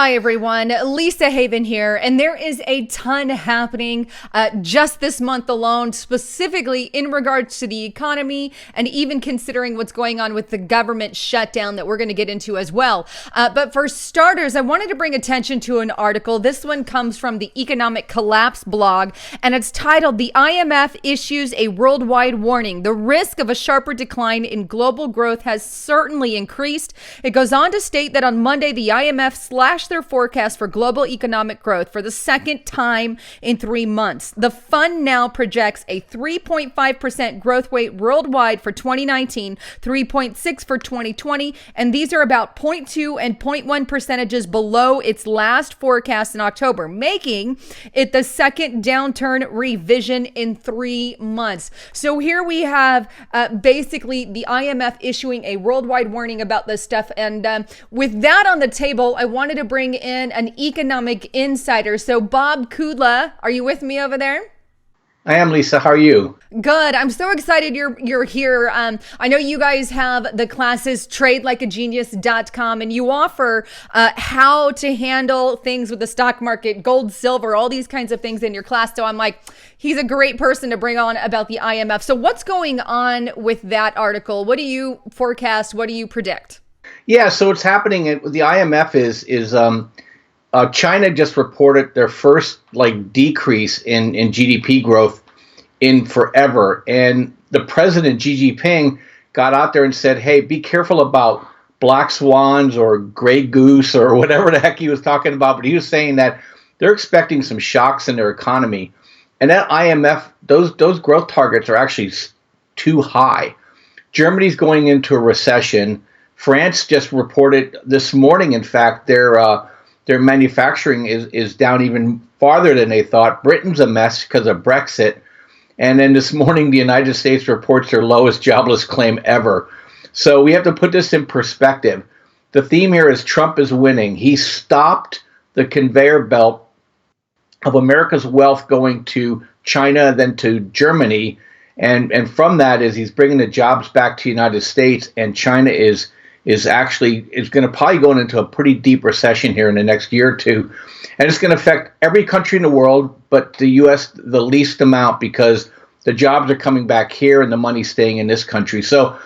Hi, everyone. Lisa Haven here, and there is a ton happening just this month alone, specifically in regards to the economy and even considering what's going on with the government shutdown that we're going to get into as well. But for starters, I wanted to bring attention to an article. This one comes from the Economic Collapse blog, and it's titled, "The IMF Issues a Worldwide Warning. The Risk of a Sharper Decline in Global Growth Has Certainly Increased." It goes on to state that on Monday, the IMF slashed their forecast for global economic growth for the second time in 3 months. The fund now projects a 3.5% growth rate worldwide for 2019, 3.6 for 2020, and these are about 0.2 and 0.1 percentages below its last forecast in October, making it the second downturn revision in 3 months. So here we have basically the IMF issuing a worldwide warning about this stuff. And with that on the table, I wanted to bring in an economic insider. So Bob Kudla, are you with me over there? I am, Lisa. How are you? Good. I'm so excited you're here. I know you guys have the classes tradelikeagenius.com, and you offer how to handle things with the stock market, gold, silver, all these kinds of things in your class. So I'm like, he's a great person to bring on about the IMF. So what's going on with that article? What do you forecast? What do you predict? Yeah, so what's happening with the IMF is China just reported their first decrease in GDP growth in forever, and the president Xi Jinping got out there and said, "Hey, be careful about black swans or gray goose or whatever the heck he was talking about." But he was saying that they're expecting some shocks in their economy, and that IMF those growth targets are actually too high. Germany's going into a recession. France just reported this morning, in fact, their manufacturing is down even farther than they thought. Britain's a mess because of Brexit. And then this morning, the United States reports their lowest jobless claim ever. So we have to put this in perspective. The theme here is Trump is winning. He stopped the conveyor belt of America's wealth going to China, then to Germany. And from that is he's bringing the jobs back to the United States, and China is going to probably go into a pretty deep recession here in the next year or two. And it's going to affect every country in the world, but the U.S. the least amount, because the jobs are coming back here and the money's staying in this country. So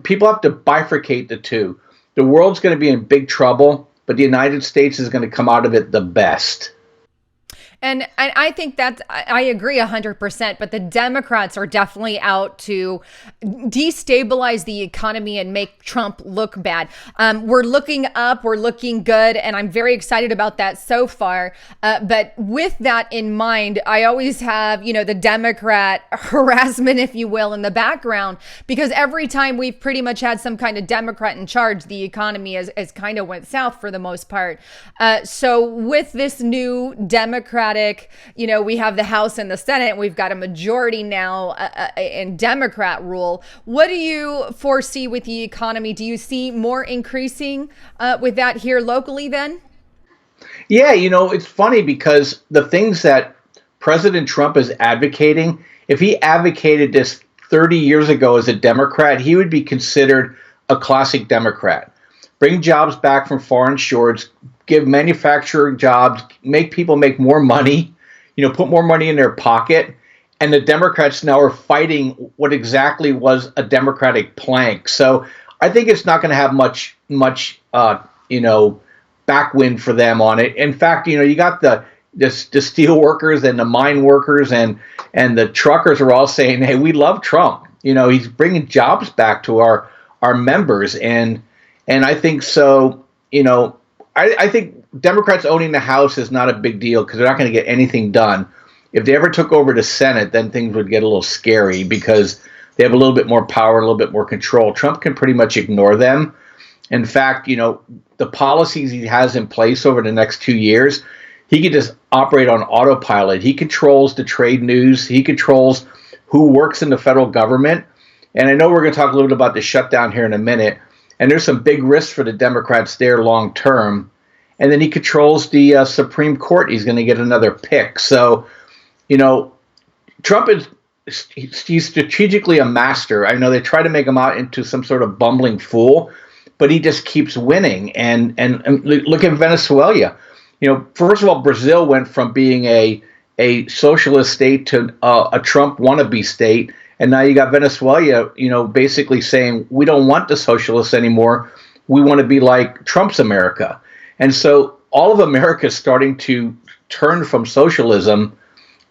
people have to bifurcate the two. The world's going to be in big trouble, but the United States is going to come out of it the best. And I think I agree 100%, but the Democrats are definitely out to destabilize the economy and make Trump look bad. We're looking up, we're looking good, and I'm very excited about that so far. But with that in mind, I always have, the Democrat harassment, if you will, in the background, because every time we've pretty much had some kind of Democrat in charge, the economy has kind of went south for the most part. So with this new Democrat, we have the House and the Senate. We've got a majority now in Democrat rule. What do you foresee with the economy? Do you see more increasing with that here locally then? Yeah, it's funny because the things that President Trump is advocating, if he advocated this 30 years ago as a Democrat, he would be considered a classic Democrat. Bring jobs back from foreign shores, give manufacturing jobs, make people make more money, put more money in their pocket. And the Democrats now are fighting what exactly was a Democratic plank. So I think it's not going to have much backwind for them on it. In fact, you got the steel workers and the mine workers and the truckers are all saying, "Hey, we love Trump. He's bringing jobs back to our members." And I think so, I think Democrats owning the House is not a big deal because they're not going to get anything done. If they ever took over the Senate, then things would get a little scary because they have a little bit more power, a little bit more control. Trump can pretty much ignore them. In fact, the policies he has in place over the next 2 years, he could just operate on autopilot. He controls the trade news. He controls who works in the federal government. And I know we're going to talk a little bit about the shutdown here in a minute. And there's some big risks for the Democrats there long term. And then he controls the Supreme Court. He's going to get another pick. So, Trump he's strategically a master. I know they try to make him out into some sort of bumbling fool, but he just keeps winning. And look at Venezuela. First of all, Brazil went from being a socialist state to a Trump wannabe state, and now you got Venezuela, basically saying we don't want the socialists anymore. We want to be like Trump's America. And so all of America is starting to turn from socialism.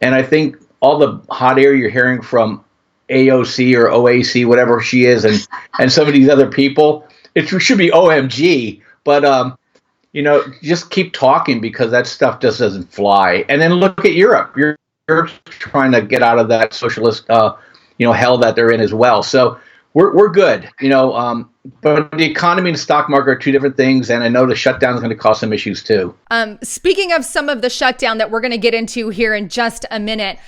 And I think all the hot air you're hearing from AOC or OAC, whatever she is, and some of these other people, it should be OMG. But, just keep talking, because that stuff just doesn't fly. And then look at Europe. Europe's trying to get out of that socialist, hell that they're in as well. So we're good, but the economy and the stock market are two different things. And I know the shutdown is going to cause some issues too. Speaking of some of the shutdown that we're going to get into here in just a minute,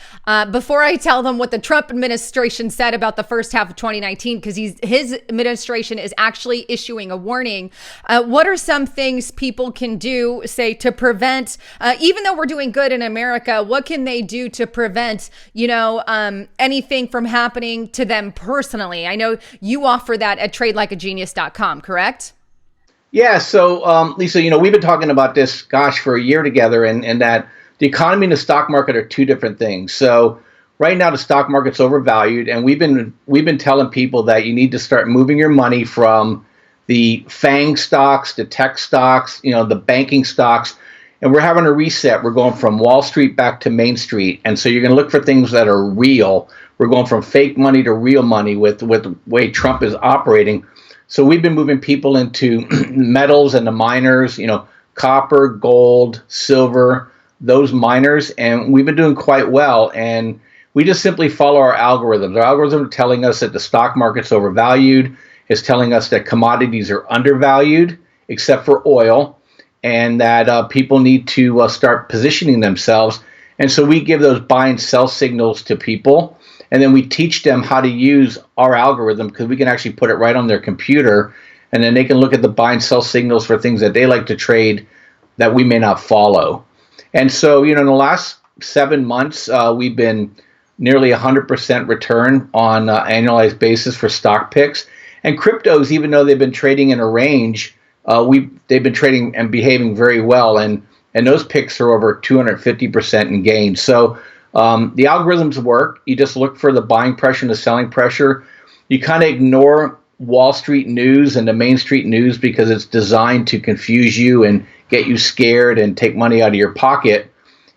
before I tell them what the Trump administration said about the first half of 2019, because his administration is actually issuing a warning. What are some things people can do, say, to prevent, even though we're doing good in America, what can they do to prevent, anything from happening to them personally? I know you offer that at tradelikeagenius.com, correct? Yeah. So, Lisa, we've been talking about this, for a year together, and that the economy and the stock market are two different things. So right now the stock market's overvalued, and we've been telling people that you need to start moving your money from the FANG stocks, the tech stocks, the banking stocks, and we're having a reset. We're going from Wall Street back to Main Street, and so you're going to look for things that are real. We're going from fake money to real money with the way Trump is operating. So we've been moving people into metals and the miners, copper, gold, silver, those miners, and we've been doing quite well. And we just simply follow our algorithms. Our algorithms are telling us that the stock market's overvalued. It's telling us that commodities are undervalued, except for oil, and that people need to start positioning themselves. And so we give those buy and sell signals to people. And then we teach them how to use our algorithm, because we can actually put it right on their computer. And then they can look at the buy and sell signals for things that they like to trade that we may not follow. And so, in the last 7 months, we've been nearly 100% return on annualized basis for stock picks. And cryptos, even though they've been trading in a range, they've been trading and behaving very well. And those picks are over 250% in gains. So the algorithms work. You just look for the buying pressure and the selling pressure. You kind of ignore Wall Street news and the Main Street news, because it's designed to confuse you and get you scared and take money out of your pocket.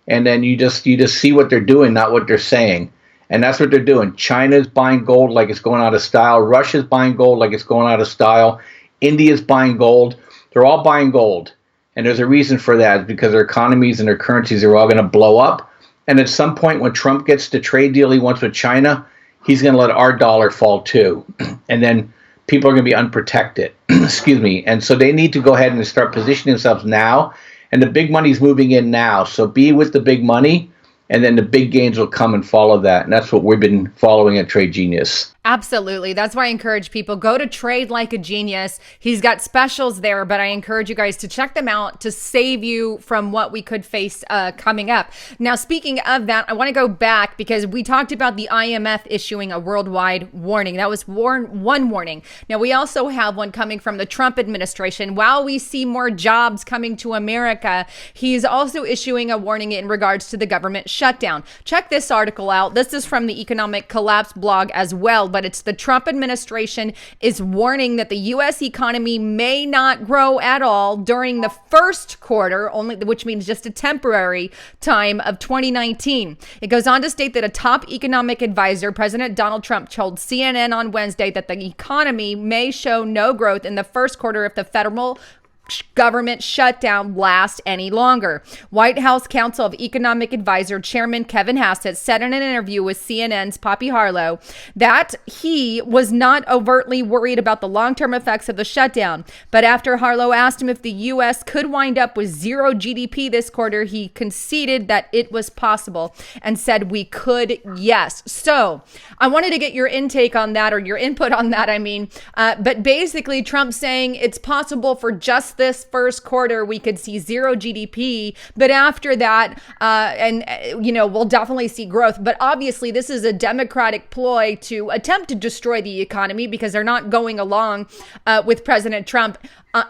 And then you just see what they're doing, not what they're saying. And that's what they're doing. China's buying gold like it's going out of style. Russia's buying gold like it's going out of style. India's buying gold. They're all buying gold. And there's a reason for that. It's because their economies and their currencies are all going to blow up. And at some point, when Trump gets the trade deal he wants with China, he's going to let our dollar fall too. And then people are going to be unprotected. Excuse me. And so they need to go ahead and start positioning themselves now. And the big money's moving in now. So be with the big money, and then the big gains will come and follow that. And that's what we've been following at Trade Genius. Absolutely. That's why I encourage people, go to Trade Like a Genius. He's got specials there, but I encourage you guys to check them out to save you from what we could face coming up. Now, speaking of that, I want to go back, because we talked about the IMF issuing a worldwide warning. That was one warning. Now, we also have one coming from the Trump administration. While we see more jobs coming to America, he's also issuing a warning in regards to the government shutdown. Check this article out. This is from the Economic Collapse blog as well, but it's the Trump administration is warning that the U.S. economy may not grow at all during the first quarter, which means just a temporary time of 2019. It goes on to state that a top economic advisor, President Donald Trump, told CNN on Wednesday that the economy may show no growth in the first quarter if the federal government shutdown lasts any longer. White House Council of Economic Advisor Chairman Kevin Hassett said in an interview with CNN's Poppy Harlow that he was not overtly worried about the long-term effects of the shutdown. But after Harlow asked him if the U.S. could wind up with zero GDP this quarter, he conceded that it was possible and said we could, yes. So I wanted to get your intake on that, or your input on that, I mean. But basically Trump saying it's possible for just just this first quarter, we could see zero GDP, but after that, we'll definitely see growth. But obviously, this is a Democratic ploy to attempt to destroy the economy because they're not going along with President Trump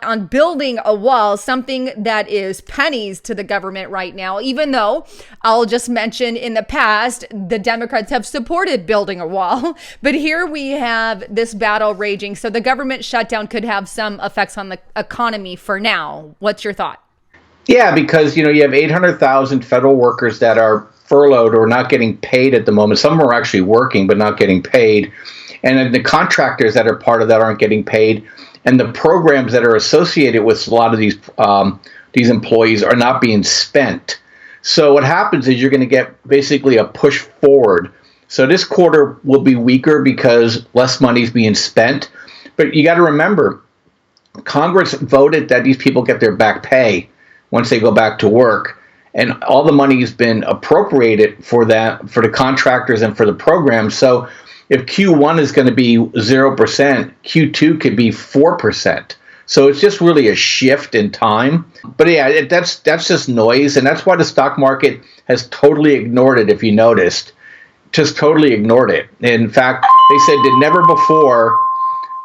on building a wall, something that is pennies to the government right now, even though I'll just mention in the past, the Democrats have supported building a wall. But here we have this battle raging. So the government shutdown could have some effects on the economy for now. What's your thought? Yeah, because, you have 800,000 federal workers that are furloughed or not getting paid at the moment. Some are actually working but not getting paid. And then the contractors that are part of that aren't getting paid. And the programs that are associated with a lot of these employees are not being spent. So what happens is you're going to get basically a push forward. So this quarter will be weaker because less money is being spent. But you got to remember, Congress voted that these people get their back pay once they go back to work. And all the money has been appropriated for that, for the contractors and for the programs. So if Q1 is going to be 0%, Q2 could be 4%. So it's just really a shift in time. But yeah, that's just noise. And that's why the stock market has totally ignored it, if you noticed. Just totally ignored it. In fact, they said that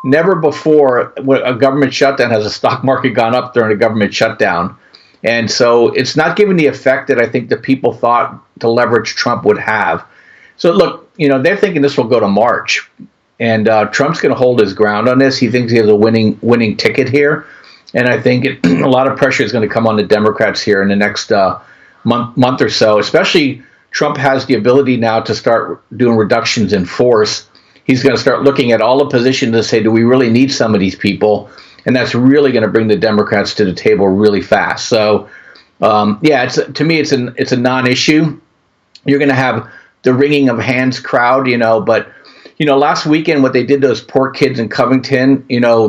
never before a government shutdown has a stock market gone up during a government shutdown. And so it's not giving the effect that I think the people thought to leverage Trump would have. So look, they're thinking this will go to March, and Trump's going to hold his ground on this. He thinks he has a winning ticket here, and I think a lot of pressure is going to come on the Democrats here in the next month or so. Especially, Trump has the ability now to start doing reductions in force. He's going to start looking at all the positions and say, do we really need some of these people? And that's really going to bring the Democrats to the table really fast. So, to me, it's a non-issue. You're going to have the wringing of hands crowd, but last weekend what they did to those poor kids in Covington,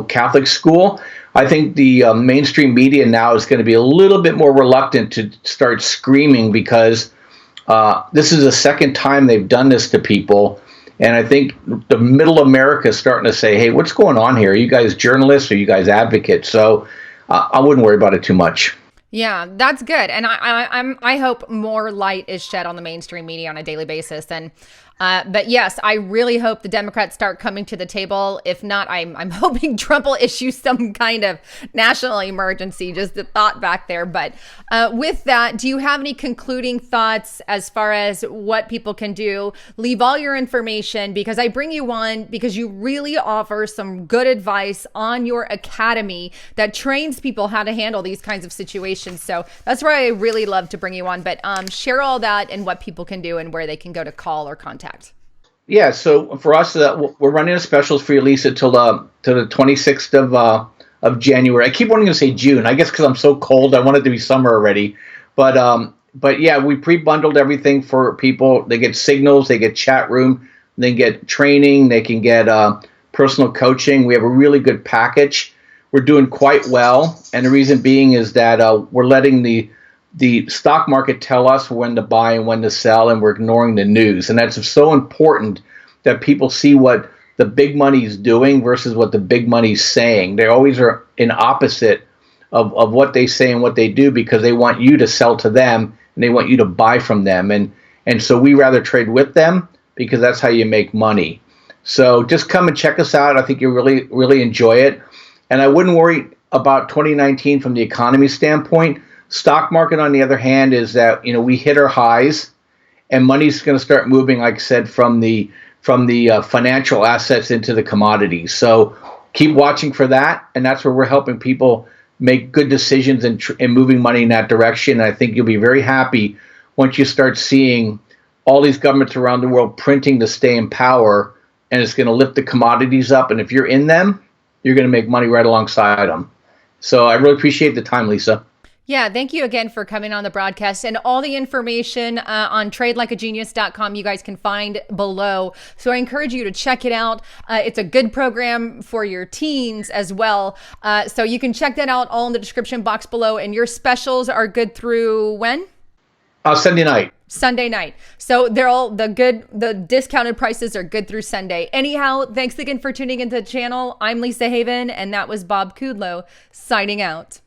Catholic school, I think the mainstream media now is going to be a little bit more reluctant to start screaming because this is the second time they've done this to people. And I think the middle America is starting to say, hey, what's going on here? Are you guys journalists or are you guys advocates? So I wouldn't worry about it too much. Yeah, that's good. And I hope more light is shed on the mainstream media on a daily basis. And but yes, I really hope the Democrats start coming to the table. If not, I'm hoping Trump will issue some kind of national emergency. Just a thought back there. But with that, do you have any concluding thoughts as far as what people can do? Leave all your information, because I bring you on because you really offer some good advice on your academy that trains people how to handle these kinds of situations. So that's why I really love to bring you on. But share all that and what people can do and where they can go to call or contact. Yeah, so for us, we're running a specials for you, Lisa, till the 26th of January. I keep wanting to say June, I guess because I'm so cold. I want it to be summer already. But yeah, we pre-bundled everything for people. They get signals, they get chat room, they get training, they can get personal coaching. We have a really good package. We're doing quite well, and the reason being is that we're letting the stock market tell us when to buy and when to sell, and we're ignoring the news. And that's so important that people see what the big money is doing versus what the big money is saying. They always are in opposite of what they say and what they do, because they want you to sell to them and they want you to buy from them. And so we rather trade with them because that's how you make money. So just come and check us out. I think you'll really, really enjoy it. And I wouldn't worry about 2019 from the economy standpoint. Stock market, on the other hand, is that we hit our highs, and money's going to start moving, like I said, from the financial assets into the commodities. So keep watching for that, and that's where we're helping people make good decisions and moving money in that direction. And I think you'll be very happy once you start seeing all these governments around the world printing to stay in power, and it's going to lift the commodities up. And if you're in them, you're going to make money right alongside them. So I really appreciate the time, Lisa. Yeah, thank you again for coming on the broadcast, and all the information on tradelikeagenius.com you guys can find below. So I encourage you to check it out. It's a good program for your teens as well. So you can check that out all in the description box below. And your specials are good through when? Sunday night. Sunday night. So the discounted prices are good through Sunday. Anyhow, thanks again for tuning into the channel. I'm Lisa Haven, and that was Bob Kudlow signing out.